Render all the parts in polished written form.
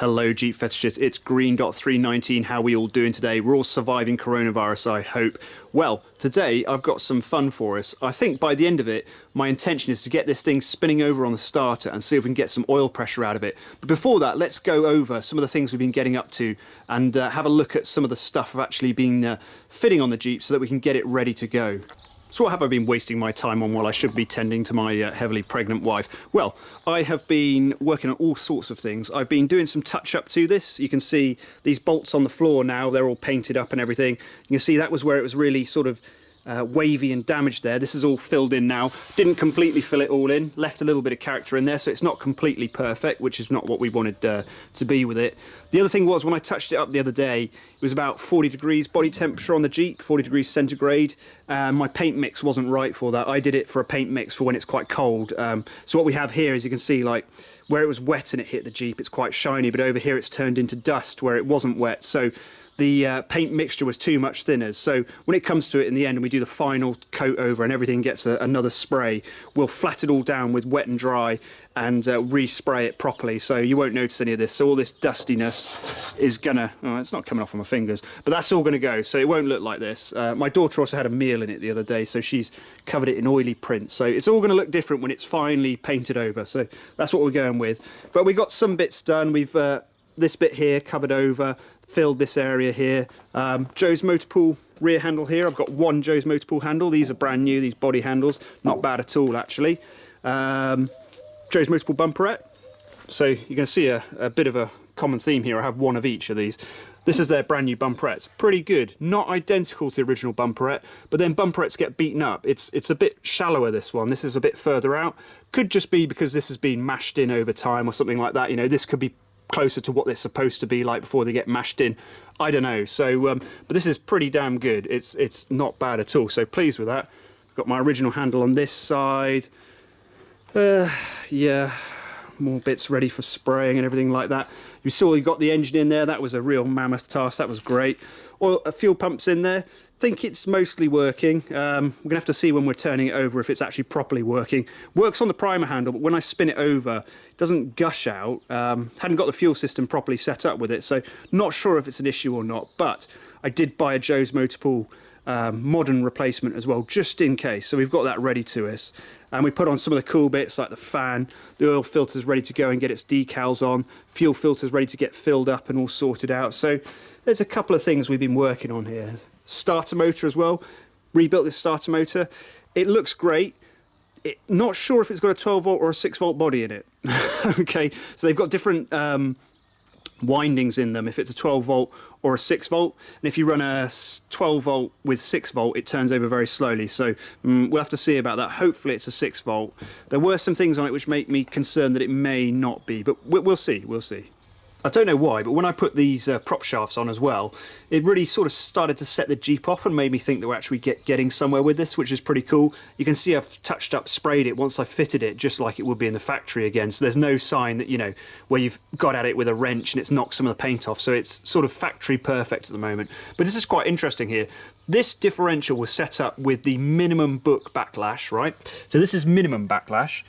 Hello Jeep fetishists, it's Greendot 319. How are we all doing today? We're all surviving coronavirus, I hope. Well, today I've got some fun for us. I think by the end of it, my intention is to get this thing spinning over on the starter and see if we can get some oil pressure out of it. But before that, let's go over some of the things we've been getting up to and have a look at some of the stuff I've actually been fitting on the Jeep so that we can get it ready to go. So what have I been wasting my time on while I should be tending to my heavily pregnant wife? Well, I have been working on all sorts of things. I've been doing some touch-up to this. You can see these bolts on the floor now, they're all painted up and everything. You can see that was where it was really sort of wavy and damaged there. This is all filled in now. Didn't completely fill it all in, left a little bit of character in there, so it's not completely perfect, which is not what we wanted to be with it. The other thing was, when I touched it up the other day, it was about 40 degrees body temperature on the Jeep, 40 degrees centigrade. My paint mix wasn't right for that. I did it for a paint mix for when it's quite cold. So what we have here is, you can see, like, where it was wet and it hit the Jeep, it's quite shiny, but over here it's turned into dust where it wasn't wet. So the paint mixture was too much thinners. So when it comes to it in the end and we do the final coat over and everything gets another spray, we'll flat it all down with wet and dry and respray it properly, so you won't notice any of this. So all this dustiness is gonna, oh, it's not coming off on my fingers, but that's all gonna go, so it won't look like this. My daughter also had a meal in it the other day, so she's covered it in oily print, so it's all gonna look different when it's finally painted over. So that's what we're going with. But we got some bits done. We've this bit here covered over, filled this area here. Joe's Motorpool rear handle here. I've got one Joe's Motorpool handle. These are brand new, these body handles. Not bad at all, actually. Joe's Motorpool bumperette. So you can see a bit of a common theme here. I have one of each of these. This is their brand new bumperettes. Pretty good. Not identical to the original bumperette, but then bumperettes get beaten up. It's a bit shallower, this one. This is a bit further out. Could just be because this has been mashed in over time or something like that. You know, this could be closer to what they're supposed to be like before they get mashed in. I don't know. So but this is pretty damn good. It's not bad at all, so pleased with that. I've got my original handle on this side. Yeah, more bits ready for spraying and everything like that. You saw you got the engine in there. That was a real mammoth task. That was great. Fuel pumps in there. Think it's mostly working. We're gonna have to see when we're turning it over if it's actually properly working. Works on the primer handle, but when I spin it over, it doesn't gush out. Hadn't got the fuel system properly set up with it, so not sure if it's an issue or not. But I did buy a Joe's Motorpool modern replacement as well, just in case. So we've got that ready to us, and we put on some of the cool bits like the fan, the oil filter's ready to go and get its decals on, fuel filter's ready to get filled up and all sorted out. So there's a couple of things we've been working on here. Starter motor as well. Rebuilt this starter motor. It looks great. Not sure if it's got a 12 volt or a 6 volt body in it. Okay, so they've got different windings in them, if it's a 12 volt or a 6 volt, and if you run a 12 volt with 6 volt, it turns over very slowly. So we'll have to see about that. Hopefully it's a 6 volt. There were some things on it which make me concerned that it may not be, but we'll see. I don't know why, but when I put these prop shafts on as well, it really sort of started to set the Jeep off and made me think that we're actually getting somewhere with this, which is pretty cool. You can see I've touched up, sprayed it once I fitted it, just like it would be in the factory again. So there's no sign that, you know, where you've got at it with a wrench and it's knocked some of the paint off. So it's sort of factory perfect at the moment. But this is quite interesting here. This differential was set up with the minimum book backlash, right? So this is minimum backlash.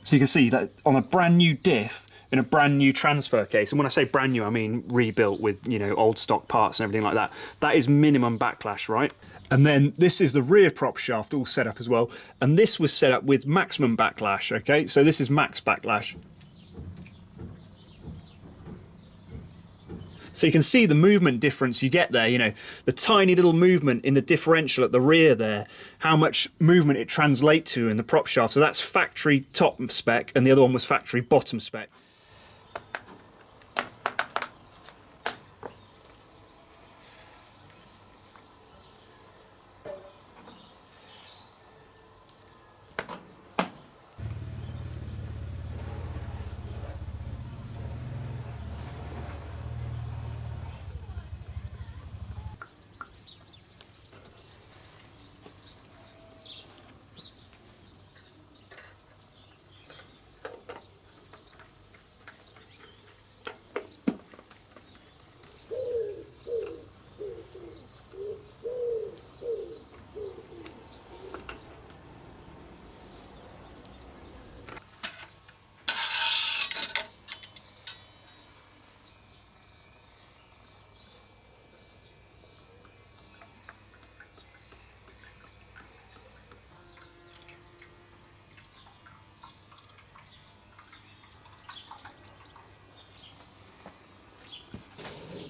So you can see that on a brand new diff, in a brand new transfer case, and when I say brand new, I mean rebuilt with, you know, old stock parts and everything like that. That is minimum backlash, right? And then this is the rear prop shaft all set up as well, and this was set up with maximum backlash, okay? So this is max backlash. So you can see the movement difference you get there, you know, the tiny little movement in the differential at the rear there, how much movement it translates to in the prop shaft. So that's factory top spec, and the other one was factory bottom spec.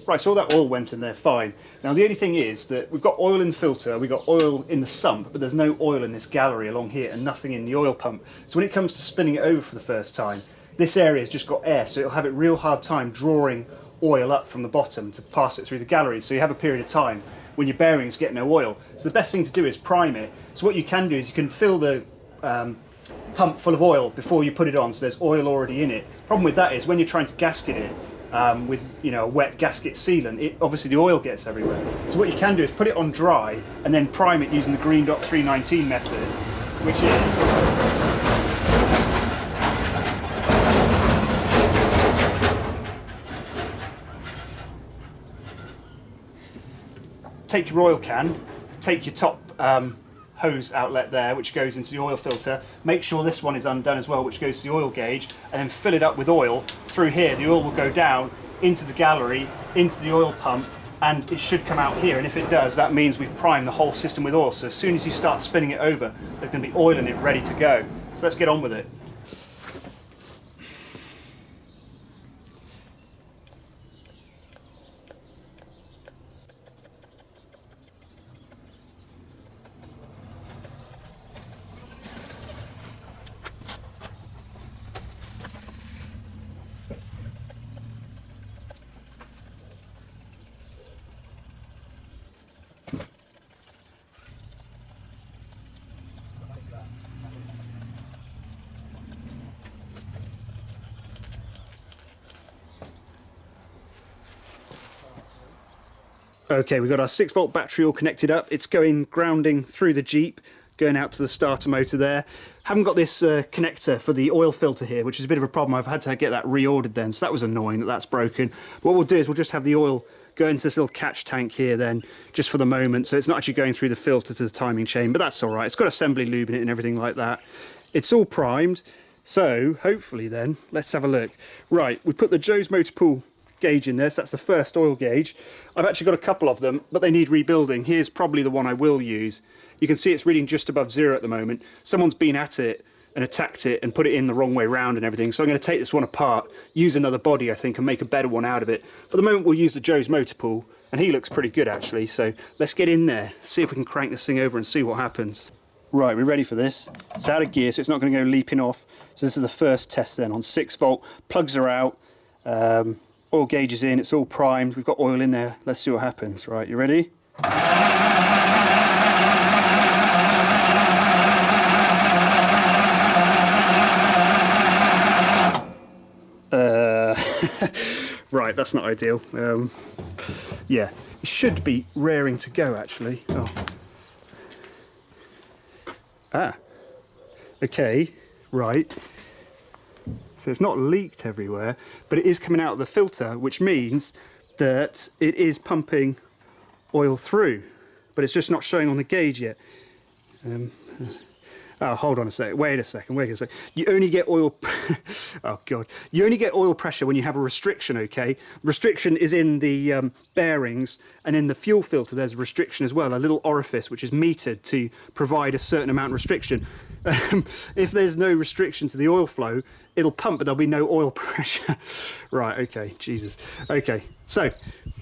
Right, so all that oil went in there fine. Now the only thing is that we've got oil in the filter, we've got oil in the sump, but there's no oil in this gallery along here and nothing in the oil pump. So when it comes to spinning it over for the first time, this area's just got air, so it'll have a real hard time drawing oil up from the bottom to pass it through the gallery. So you have a period of time when your bearings get no oil. So the best thing to do is prime it. So what you can do is you can fill the pump full of oil before you put it on, so there's oil already in it. Problem with that is when you're trying to gasket it with a wet gasket sealant, obviously the oil gets everywhere. So what you can do is put it on dry and then prime it using the Greendot 319 method, which is take your oil can, take your top hose outlet there, which goes into the oil filter, make sure this one is undone as well, which goes to the oil gauge, and then fill it up with oil. Through here the oil will go down into the gallery, into the oil pump, and it should come out here, and if it does, that means we've primed the whole system with oil. So as soon as you start spinning it over, there's going to be oil in it ready to go. So let's get on with it. Okay, we've got our 6-volt battery all connected up. It's going grounding through the Jeep, going out to the starter motor there. Haven't got this connector for the oil filter here, which is a bit of a problem. I've had to get that reordered then, so that was annoying that that's broken. What we'll do is we'll just have the oil go into this little catch tank here then, just for the moment, so it's not actually going through the filter to the timing chain, but that's all right. It's got assembly lube in it and everything like that. It's all primed, so hopefully then, let's have a look. Right, we put the Joe's Motor Pool gauge in this. That's the first oil gauge. I've actually got a couple of them, but they need rebuilding. Here's probably the one I will use. You can see it's reading just above 0 at the moment. Someone's been at it and attacked it and put it in the wrong way round and everything, so I'm going to take this one apart, use another body I think, and make a better one out of it. For the moment we'll use the Joe's Motor Pool, and he looks pretty good actually, so let's get in there, see if we can crank this thing over and see what happens. Right, we're ready for this. It's out of gear, so it's not going to go leaping off. So this is the first test then on 6 volt. Plugs are out. Oil gauge is in, it's all primed, we've got oil in there. Let's see what happens. Right, you ready? Right, that's not ideal. Yeah, it should be raring to go actually. Oh. Ah, okay, right. So it's not leaked everywhere, but it is coming out of the filter, which means that it is pumping oil through, but it's just not showing on the gauge yet. Oh, hold on a second. Wait a second. You only get oil. Oh God! You only get oil pressure when you have a restriction. Okay, restriction is in the bearings, and in the fuel filter there's a restriction as well, a little orifice which is metered to provide a certain amount of restriction. If there's no restriction to the oil flow, it'll pump, but there'll be no oil pressure. Right. Okay. Jesus. Okay. So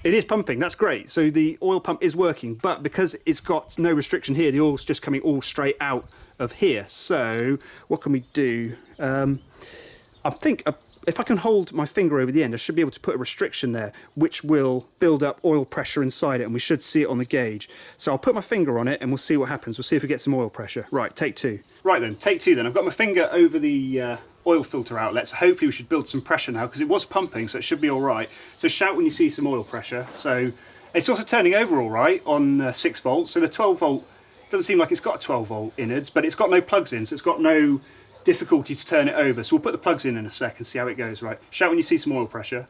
it is pumping. That's great. So the oil pump is working, but because it's got no restriction here, the oil's just coming all straight out of here. So what can we do? I think if I can hold my finger over the end, I should be able to put a restriction there, which will build up oil pressure inside it, and we should see it on the gauge. So I'll put my finger on it and we'll see what happens. We'll see if we get some oil pressure. Right, take two. Right then, take two then. I've got my finger over the oil filter outlet, so hopefully we should build some pressure now, because it was pumping, so it should be all right. So shout when you see some oil pressure. So it's also turning over all right on 6 volts. So the 12 volt doesn't seem like it's got a 12 volt innards, but it's got no plugs in, so it's got no difficulty to turn it over. So we'll put the plugs in a sec and see how it goes. Right, shout when you see some oil pressure.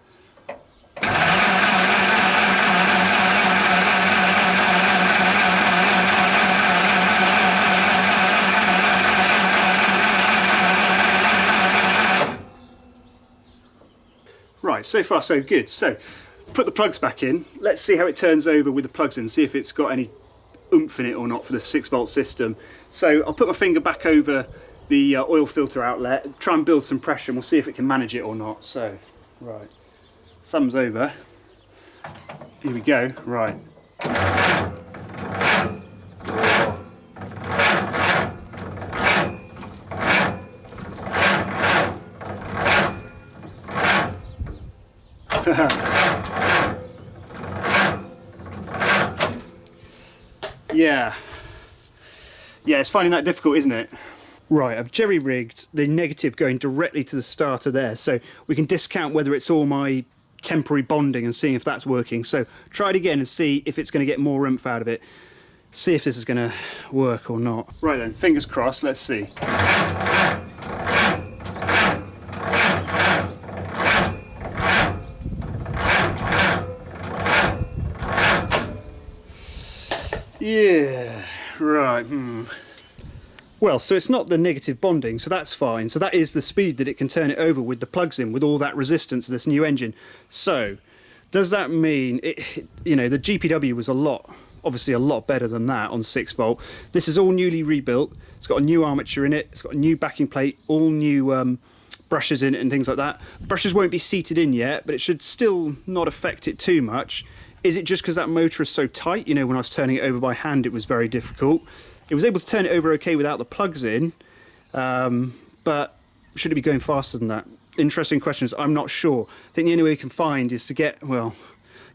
Right, so far so good. So put the plugs back in. Let's see how it turns over with the plugs in, see if it's got any oomph in it or not for the 6 volt system. So I'll put my finger back over the oil filter outlet, try and build some pressure, and we'll see if it can manage it or not. So, right, thumbs over. Here we go, right. Yeah, it's finding that difficult, isn't it? Right, I've jerry-rigged the negative going directly to the starter there, so we can discount whether it's all my temporary bonding and seeing if that's working. So try it again and see if it's going to get more oomph out of it. See if this is going to work or not. Right then, fingers crossed, let's see. Yeah, right, Well, so it's not the negative bonding, so that's fine. So that is the speed that it can turn it over with the plugs in, with all that resistance of this new engine. So, does that mean, you know, the GPW was obviously a lot better than that on 6 volt. This is all newly rebuilt. It's got a new armature in it. It's got a new backing plate, all new brushes in it and things like that. Brushes won't be seated in yet, but it should still not affect it too much. Is it just because that motor is so tight? You know, when I was turning it over by hand, it was very difficult. It was able to turn it over okay without the plugs in, but should it be going faster than that? Interesting questions. I'm not sure. I think the only way we can find is to get, well,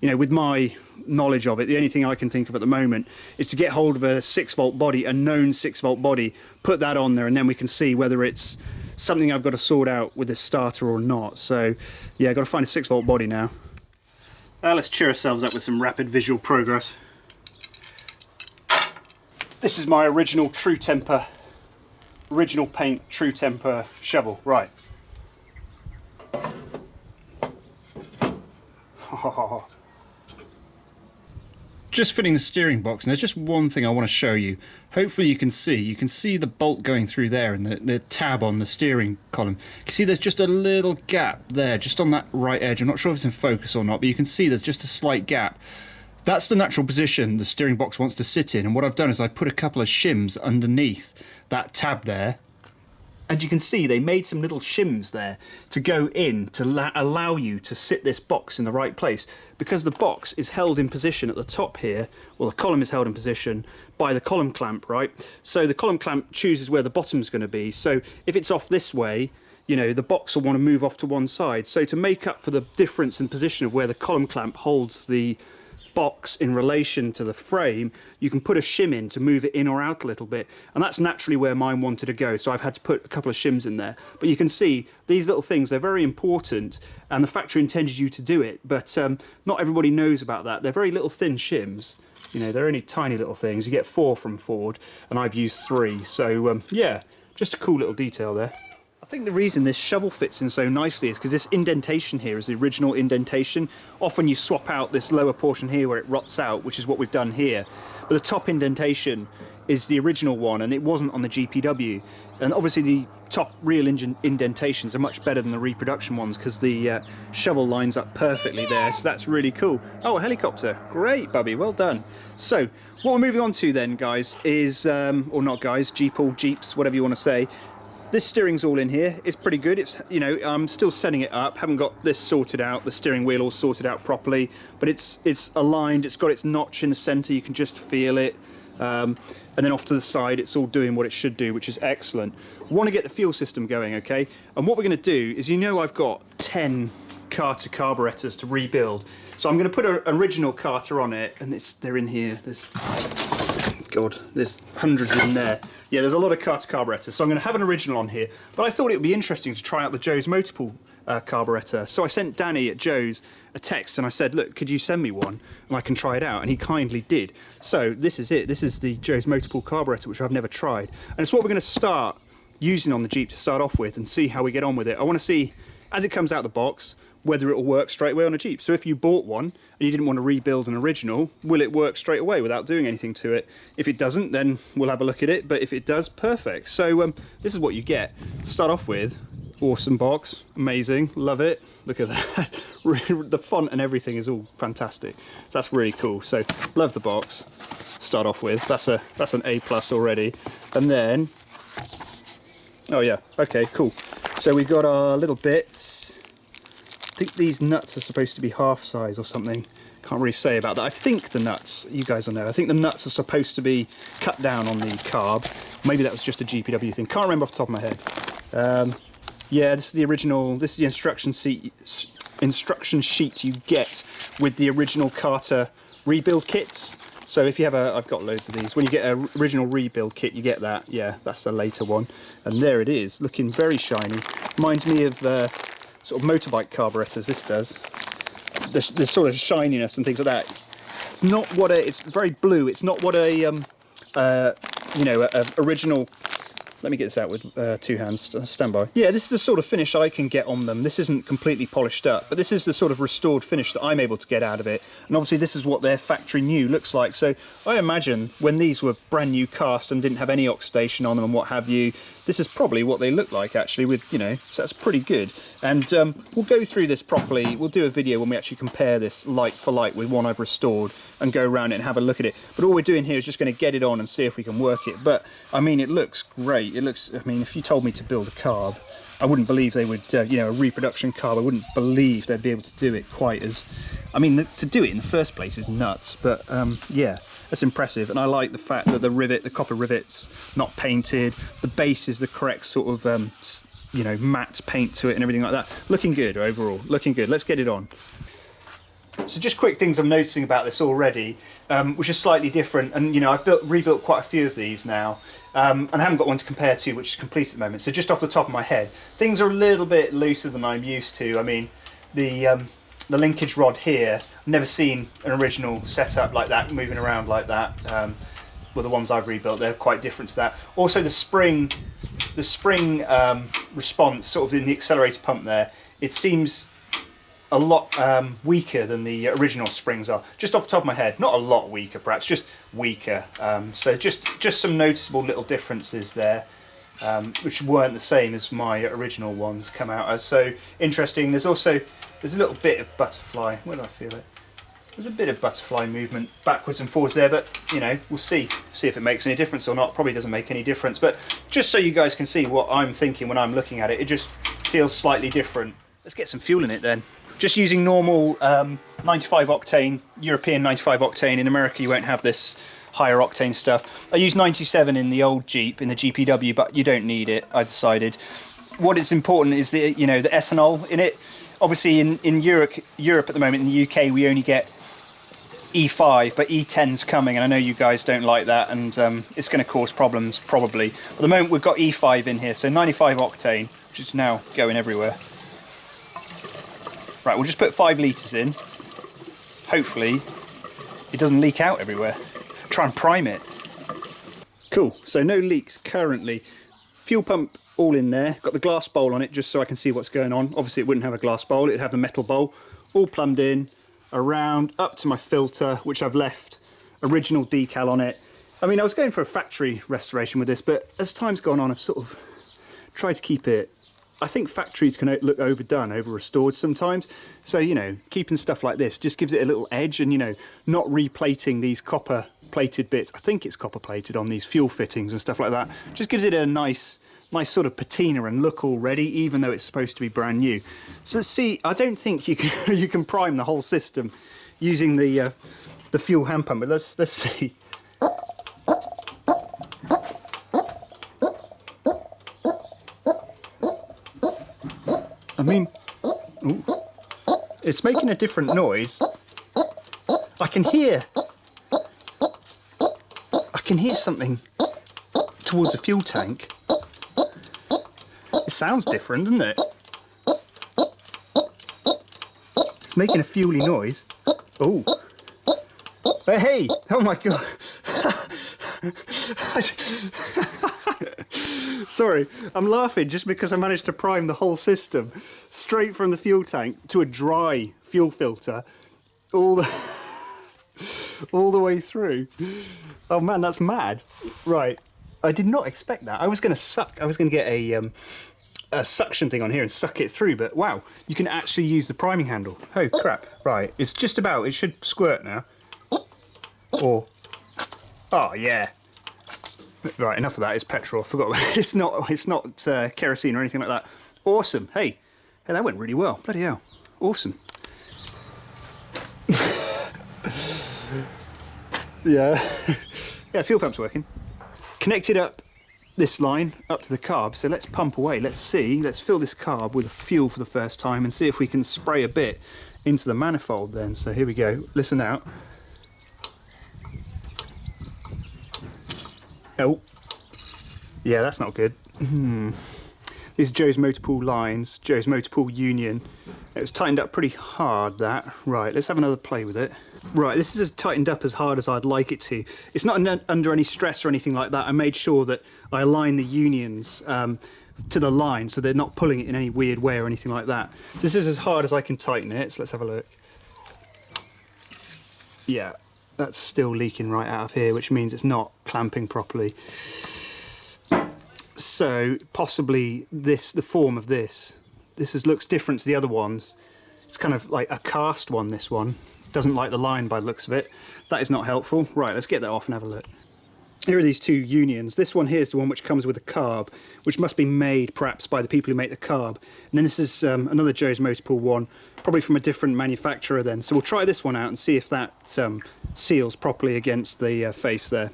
you know, with my knowledge of it, the only thing I can think of at the moment is to get hold of a 6 volt body, a known 6 volt body, put that on there, and then we can see whether it's something I've got to sort out with this starter or not. So, yeah, I've got to find a 6 volt body now. Let's cheer ourselves up with some rapid visual progress. This is my original True Temper, original paint True Temper shovel, right. Just fitting the steering box, and there's just one thing I want to show you. Hopefully you can see the bolt going through there and the tab on the steering column. You can see there's just a little gap there, just on that right edge. I'm not sure if it's in focus or not, but you can see there's just a slight gap. That's the natural position the steering box wants to sit in, and what I've done is I put a couple of shims underneath that tab there. And you can see they made some little shims there to go in to allow you to sit this box in the right place, because the box is held in position at the top here. Well, the column is held in position by the column clamp, right? So the column clamp chooses where the bottom's going to be. So if it's off this way, you know, the box will want to move off to one side. So to make up for the difference in position of where the column clamp holds the box in relation to the frame, you can put a shim in to move it in or out a little bit, and that's naturally where mine wanted to go, so I've had to put a couple of shims in there. But you can see these little things, they're very important, and the factory intended you to do it, but not everybody knows about that. They're very little thin shims, you know, they're only tiny little things. You get 4 from Ford, and I've used 3, so yeah, just a cool little detail there. I think the reason this shovel fits in so nicely is because this indentation here is the original indentation. Often you swap out this lower portion here where it rots out, which is what we've done here. But the top indentation is the original one, and it wasn't on the GPW. And obviously the top real engine indentations are much better than the reproduction ones because the shovel lines up perfectly there, so that's really cool. Oh, a helicopter. Great, Bubby, well done. So, what we're moving on to then, guys, is, or not guys, Jeeps, whatever you want to say. This steering's all in here. It's pretty good. It's, you know, I'm still setting it up. Haven't got this sorted out, the steering wheel all sorted out properly, but it's aligned. It's got its notch in the center. You can just feel it. And then off to the side, it's all doing what it should do, which is excellent. Want to get the fuel system going, okay? And what we're going to do is, you know, I've got 10 carter carburetors to rebuild. So I'm going to put an original carter on it, and they're in here. There's hundreds in there. Yeah, there's a lot of carter carburetors, so I'm going to have an original on here. But I thought it would be interesting to try out the Joe's Motorpool carburetor. So I sent Danny at Joe's a text and I said, look, could you send me one and I can try it out? And he kindly did. So this is it. This is the Joe's Motorpool carburetor, which I've never tried. And it's what we're going to start using on the Jeep to start off with and see how we get on with it. I want to see, as it comes out the box, whether it will work straight away on a Jeep. So if you bought one and you didn't want to rebuild an original, will it work straight away without doing anything to it? If it doesn't, then we'll have a look at it, but if it does, perfect. So this is what you get. Start off with, awesome box, amazing, love it. Look at that. The font and everything is all fantastic. So that's really cool. So love the box. Start off with, that's an A+ already. And then, oh yeah, okay, cool. So we've got our little bits. I think these nuts are supposed to be half size or something, Can't really say about that. I think the nuts, you guys will know, I think the nuts are supposed to be cut down on the carb. Maybe that was just a GPW thing. Can't remember off the top of my head. Yeah, this is the original, this is the instruction sheet you get with the original Carter rebuild kits. So if you have I've got loads of these. When you get an original rebuild kit, you get that. Yeah, that's the later one. And there it is, looking very shiny. Reminds me of sort of motorbike carburetors, this does. There's sort of shininess and things like that. It's not what it's very blue. It's not what you know, a original. Let me get this out with two hands, stand by. Yeah, this is the sort of finish I can get on them. This isn't completely polished up, but this is the sort of restored finish that I'm able to get out of it. And obviously this is what their factory new looks like. So I imagine when these were brand new cast and didn't have any oxidation on them and what have you, this is probably what they look like actually with, you know, so that's pretty good. And we'll go through this properly. We'll do a video when we actually compare this like for like with one I've restored and go around it and have a look at it. But all we're doing here is just going to get it on and see if we can work it. But I mean, it looks great. It looks, I mean, if you told me to build a carb, I wouldn't believe they would, you know, a reproduction carb, I wouldn't believe they'd be able to do it quite as, I mean, to do it in the first place is nuts, but yeah, that's impressive. And I like the fact that the rivet, the copper rivet's not painted, the base is the correct sort of, you know, matte paint to it and everything like that. Looking good overall, looking good. Let's get it on. So just quick things I'm noticing about this already, which is slightly different, and you know, I've rebuilt quite a few of these now, and I haven't got one to compare to which is complete at the moment. So just off the top of my head, things are a little bit looser than I'm used to. I mean, the linkage rod here, I've never seen an original setup like that, moving around like that. Well, the ones I've rebuilt, they're quite different to that. Also the spring response, sort of in the accelerator pump there, it seems a lot weaker than the original springs are. Just off the top of my head, not a lot weaker perhaps, just weaker. So just some noticeable little differences there, which weren't the same as my original ones come out as. So interesting. There's a little bit of butterfly. Where do I feel it? There's a bit of butterfly movement backwards and forwards there, but you know, we'll see if it makes any difference or not. Probably doesn't make any difference, but just so you guys can see what I'm thinking when I'm looking at it, it just feels slightly different. Let's get some fuel in it then. Just using normal 95 octane, European 95 octane. In America you won't have this higher octane stuff. I used 97 in the old Jeep, in the GPW, but you don't need it, I decided. What is important is the, you know, the ethanol in it. Obviously in Europe at the moment, in the UK, we only get E5, but E10's coming, and I know you guys don't like that, and it's going to cause problems probably. At the moment we've got E5 in here, so 95 octane, which is now going everywhere. Right, we'll just put 5 litres in. Hopefully it doesn't leak out everywhere. Try and prime it. Cool, so no leaks currently. Fuel pump all in there. Got the glass bowl on it just so I can see what's going on. Obviously it wouldn't have a glass bowl, it'd have the metal bowl. All plumbed in, around, up to my filter, which I've left original decal on it. I mean, I was going for a factory restoration with this, but as time's gone on, I've sort of tried to keep it. I think factories can look overdone, over-restored sometimes. So, you know, keeping stuff like this just gives it a little edge, and, you know, not replating these copper-plated bits. I think it's copper-plated on these fuel fittings and stuff like that. Just gives it a nice sort of patina and look already, even though it's supposed to be brand new. So let's see, I don't think you can you can prime the whole system using the fuel hand pump, but let's see. I mean, ooh, it's making a different noise. I can hear something towards the fuel tank. It sounds different, doesn't it? It's making a fuely noise. Oh. Hey! Oh my god! Sorry, I'm laughing just because I managed to prime the whole system straight from the fuel tank to a dry fuel filter all the way through. Oh man, that's mad. Right, I did not expect that. I was going to get a suction thing on here and suck it through, but wow, you can actually use the priming handle. Oh crap. Right, it's just about, it should squirt now. Or, oh yeah. Right, enough of that. It's petrol. I forgot. It's not kerosene or anything like that. Awesome. Hey, that went really well. Bloody hell. Awesome. Yeah. Yeah, fuel pump's working. Connected up this line up to the carb, so let's pump away. Let's fill this carb with fuel for the first time and see if we can spray a bit into the manifold then. So here we go, listen out. Oh, yeah, that's not good. These are Joe's Motorpool lines, Joe's Motorpool Union. It was tightened up pretty hard, that. Right, let's have another play with it. Right, this is as tightened up as hard as I'd like it to. It's not under any stress or anything like that. I made sure that I align the unions to the line so they're not pulling it in any weird way or anything like that. So this is as hard as I can tighten it, so let's have a look. Yeah, that's still leaking right out of here, which means it's not clamping properly. So possibly the form of this looks different to the other ones. It's kind of like a cast one, this one. Doesn't like the line by the looks of it. That is not helpful. Right, let's get that off and have a look. Here are these two unions. This one here is the one which comes with a carb, which must be made perhaps by the people who make the carb. And then this is another Joe's Motorpool one, probably from a different manufacturer then. So we'll try this one out and see if that seals properly against the face there.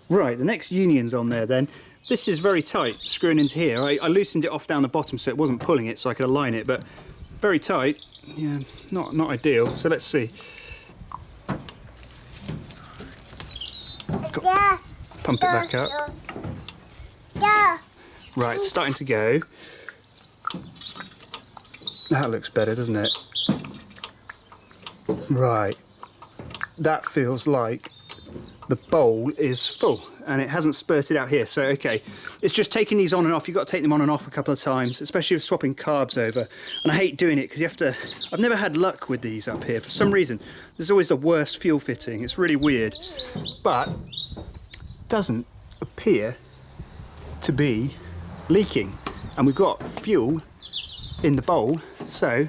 Right, the next union's on there then. This is very tight, screwing into here. I loosened it off down the bottom so it wasn't pulling it, so I could align it, but very tight. Yeah, not ideal. So let's see. Pump it back up. Right, it's starting to go. That looks better, doesn't it? Right. That feels like the bowl is full and it hasn't spurted out here. So okay, it's just taking these on and off. You've got to take them on and off a couple of times, especially with swapping carbs over. And I hate doing it because you have to, I've never had luck with these up here for some reason. There's always the worst fuel fitting. It's really weird, but doesn't appear to be leaking, and we've got fuel in the bowl, so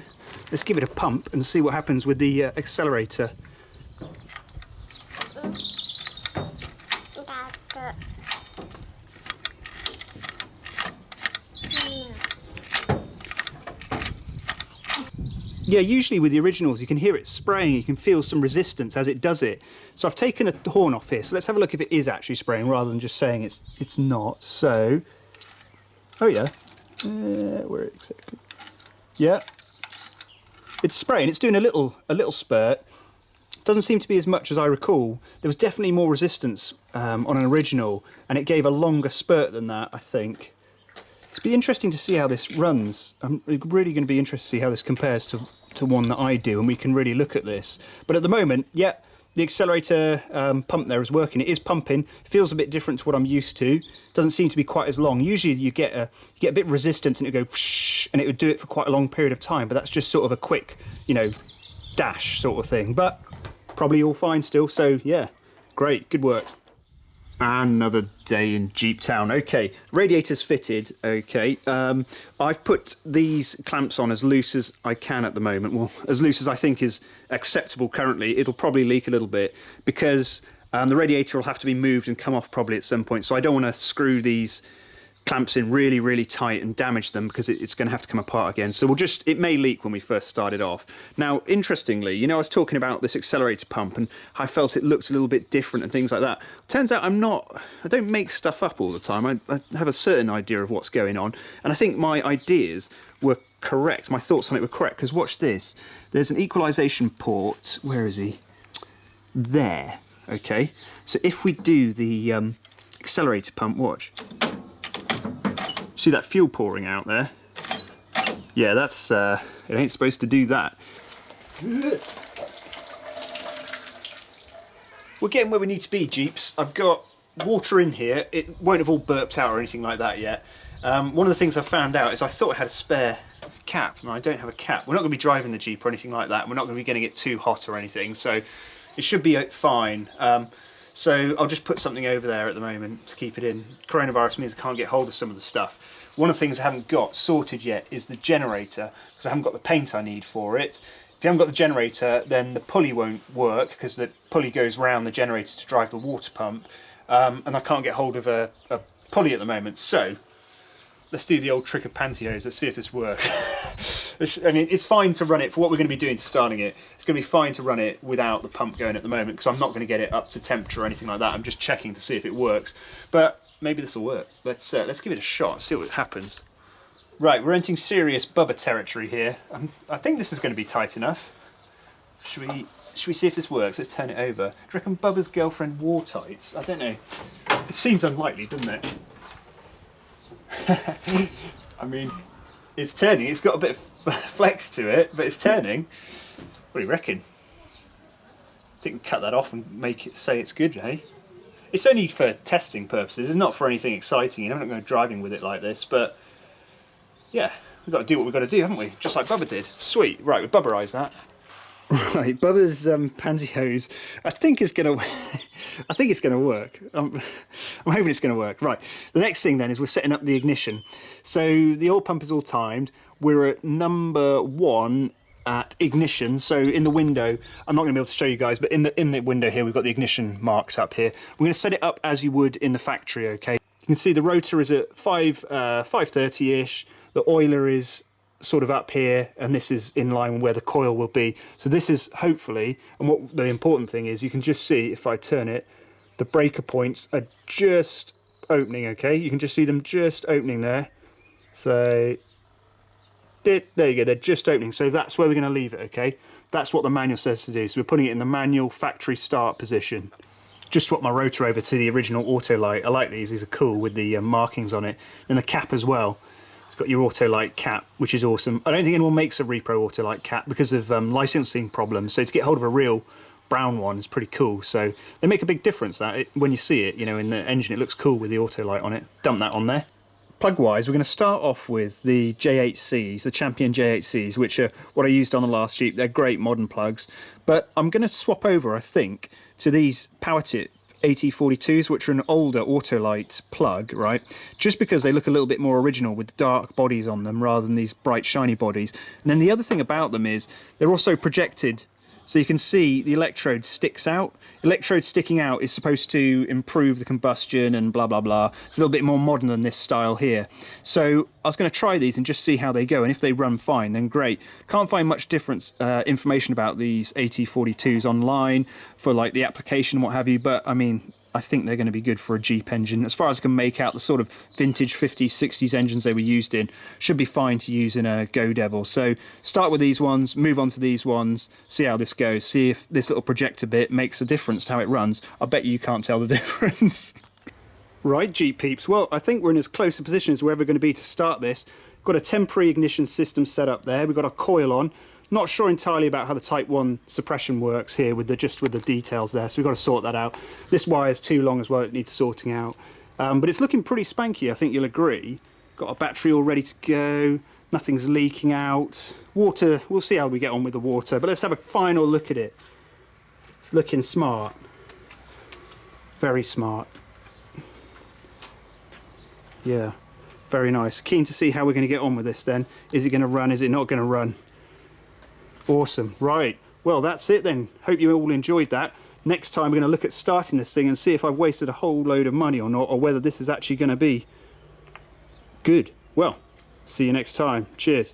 let's give it a pump and see what happens with the accelerator. Yeah, usually with the originals you can hear it spraying, you can feel some resistance as it does it. So I've taken a horn off here, so let's have a look if it is actually spraying rather than just saying it's not. So, oh yeah, where exactly? Yeah, it's spraying, it's doing a little spurt. Doesn't seem to be as much as I recall. There was definitely more resistance on an original, and it gave a longer spurt than that, I think. It's be interesting to see how this runs. I'm really going to be interested to see how this compares to one that I do, and we can really look at this. But at the moment, yeah, the accelerator pump there is working. It is pumping. It feels a bit different to what I'm used to. Doesn't seem to be quite as long. Usually you get a bit of resistance and it would go whoosh, and it would do it for quite a long period of time. But that's just sort of a quick, dash sort of thing. But probably all fine still. So yeah, great, good work. Another day in Jeep Town. Okay, radiator's fitted. Okay, I've put these clamps on as loose as I can at the moment. Well, as loose as I think is acceptable currently. It'll probably leak a little bit because the radiator will have to be moved and come off probably at some point. So I don't want to screw these clamps in really, really tight and damage them because it's going to have to come apart again. So it may leak when we first started off. Now, interestingly, I was talking about this accelerator pump and I felt it looked a little bit different and things like that. Turns out I don't make stuff up all the time. I have a certain idea of what's going on. And I think my ideas were correct. My thoughts on it were correct because watch this. There's an equalization port. Where is he? There. Okay. So if we do the accelerator pump, watch. See that fuel pouring out there? Yeah, that's it ain't supposed to do that. We're getting where we need to be, Jeeps. I've got water in here. It won't have all burped out or anything like that yet. One of the things I found out is I thought I had a spare cap, and I don't have a cap. We're not going to be driving the Jeep or anything like that. We're not going to be getting it too hot or anything, so it should be fine. So I'll just put something over there at the moment to keep it in. Coronavirus means I can't get hold of some of the stuff. One of the things I haven't got sorted yet is the generator, because I haven't got the paint I need for it. If you haven't got the generator, then the pulley won't work, because the pulley goes round the generator to drive the water pump, and I can't get hold of a pulley at the moment. So let's do the old trick of pantyhose. Let's see if this works. I mean, it's fine to run it for what we're going to be doing to starting it. It's going to be fine to run it without the pump going at the moment because I'm not going to get it up to temperature or anything like that. I'm just checking to see if it works. But maybe this will work. Let's give it a shot, see what happens. Right, we're entering serious Bubba territory here. I think this is going to be tight enough. Should we see if this works? Let's turn it over. Do you reckon Bubba's girlfriend wore tights? I don't know. It seems unlikely, doesn't it? I mean, it's turning. It's got a bit of flex to it, but it's turning. What do you reckon? I think we can cut that off and make it say it's good, hey? It's only for testing purposes. It's not for anything exciting. You know, I'm not going to go driving with it like this, but yeah, we've got to do what we've got to do, haven't we? Just like Bubba did. Sweet. Right, we Bubbarise that. Right, Bubba's pantyhose. I think it's gonna. I think it's gonna work. I'm hoping it's gonna work. Right. The next thing then is we're setting up the ignition. So the oil pump is all timed. We're at number 1 at ignition. So in the window, I'm not going to be able to show you guys, but in the window here, we've got the ignition marks up here. We're going to set it up as you would in the factory. Okay. You can see the rotor is at 530-ish. The oiler is sort of up here, and this is in line with where the coil will be. So this is hopefully, and what the important thing is, you can just see if I turn it, the breaker points are just opening. Okay, you can just see them just opening there. So there you go, they're just opening. So that's where we're going to leave it. Okay, that's what the manual says to do. So we're putting it in the manual factory start position. Just swap my rotor over to the original auto light. I like these are cool with the markings on it, and the cap as well. It's got your Autolite cap, which is awesome. I don't think anyone makes a repro Autolite cap because of licensing problems. So to get hold of a real brown one is pretty cool. So they make a big difference. When you see it, you know, in the engine, it looks cool with the Autolite on it. Dump that on there. Plug-wise, we're going to start off with the J8Cs, the Champion J8Cs, which are what I used on the last Jeep. They're great modern plugs. But I'm going to swap over, I think, to these PowerTip AT42s, which are an older Autolite plug, right? Just because they look a little bit more original with dark bodies on them rather than these bright shiny bodies. And then the other thing about them is they're also projected, so you can see the electrode sticks out. Electrode sticking out is supposed to improve the combustion and blah blah blah. It's a little bit more modern than this style here. So I was going to try these and just see how they go, and if they run fine, then great. Can't find much difference information about these AT42s online for like the application and what have you, but I mean, I think they're going to be good for a Jeep engine. As far as I can make out, the sort of vintage 50s, 60s engines they were used in should be fine to use in a Go Devil. So start with these ones, move on to these ones, see how this goes, see if this little projector bit makes a difference to how it runs. I bet you can't tell the difference. Right, Jeep peeps, well, I think we're in as close a position as we're ever going to be to start this. Got a temporary ignition system set up there, we've got a coil on. Not sure entirely about how the Type 1 suppression works here with the details there, so we've got to sort that out. This wire is too long as well, it needs sorting out. But it's looking pretty spanky, I think you'll agree. Got a battery all ready to go, nothing's leaking out. Water, we'll see how we get on with the water, but let's have a final look at it. It's looking smart. Very smart. Yeah, very nice. Keen to see how we're going to get on with this then. Is it going to run, is it not going to run? Awesome. Right, well that's it then. Hope you all enjoyed that. Next time we're going to look at starting this thing and see if I've wasted a whole load of money or not, or whether this is actually going to be good. Well, see you next time. Cheers.